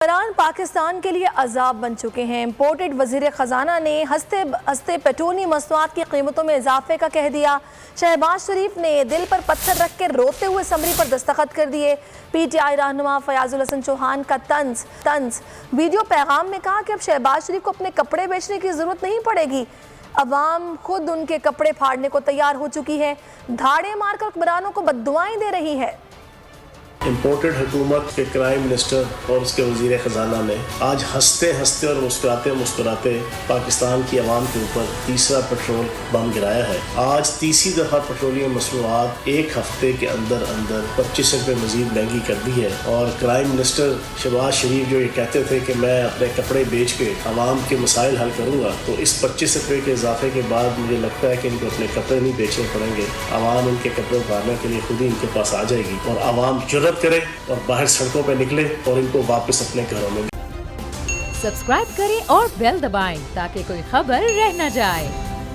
ایران پاکستان کے لیے عذاب بن چکے ہیں۔ امپورٹڈ وزیر خزانہ نے ہنستے پیٹرولیم مصنوعات کی قیمتوں میں اضافے کا کہہ دیا۔ شہباز شریف نے دل پر پتھر رکھ کے روتے ہوئے سمری پر دستخط کر دیے۔ پی ٹی آئی رہنما فیاض الحسن چوہان کا طنز ویڈیو پیغام میں کہا کہ اب شہباز شریف کو اپنے کپڑے بیچنے کی ضرورت نہیں پڑے گی، عوام خود ان کے کپڑے پھاڑنے کو تیار ہو چکی ہے، دھاڑے مار کر حکمرانوں کو بددعائیں دے رہی ہے۔ امپورٹڈ حکومت کے کرائم منسٹر اور اس کے وزیر خزانہ نے آج ہنستے ہنستے اور مسکراتے پاکستان کی عوام کے اوپر تیسرا پیٹرول بم گرایا ہے۔ آج تیسری دفعہ پیٹرولیم مصنوعات ایک ہفتے کے اندر 25 روپے مزید مہنگی کر دی ہے، اور کرائم منسٹر شہباز شریف جو یہ کہتے تھے کہ میں اپنے کپڑے بیچ کے عوام کے مسائل حل کروں گا، تو اس 25 روپے کے اضافے کے بعد مجھے لگتا ہے کہ ان کو اپنے کپڑے نہیں بیچنے پڑیں گے، عوام ان کے کپڑے اتارنے کے لیے خود ہی ان کے پاس آ جائے گی، اور عوام جرأت کرے اور باہر سڑکوں پہ نکلے اور ان کو واپس اپنے گھروں میں۔ سبسکرائب کریں اور بیل دبائیں تاکہ کوئی خبر رہ نہ جائے۔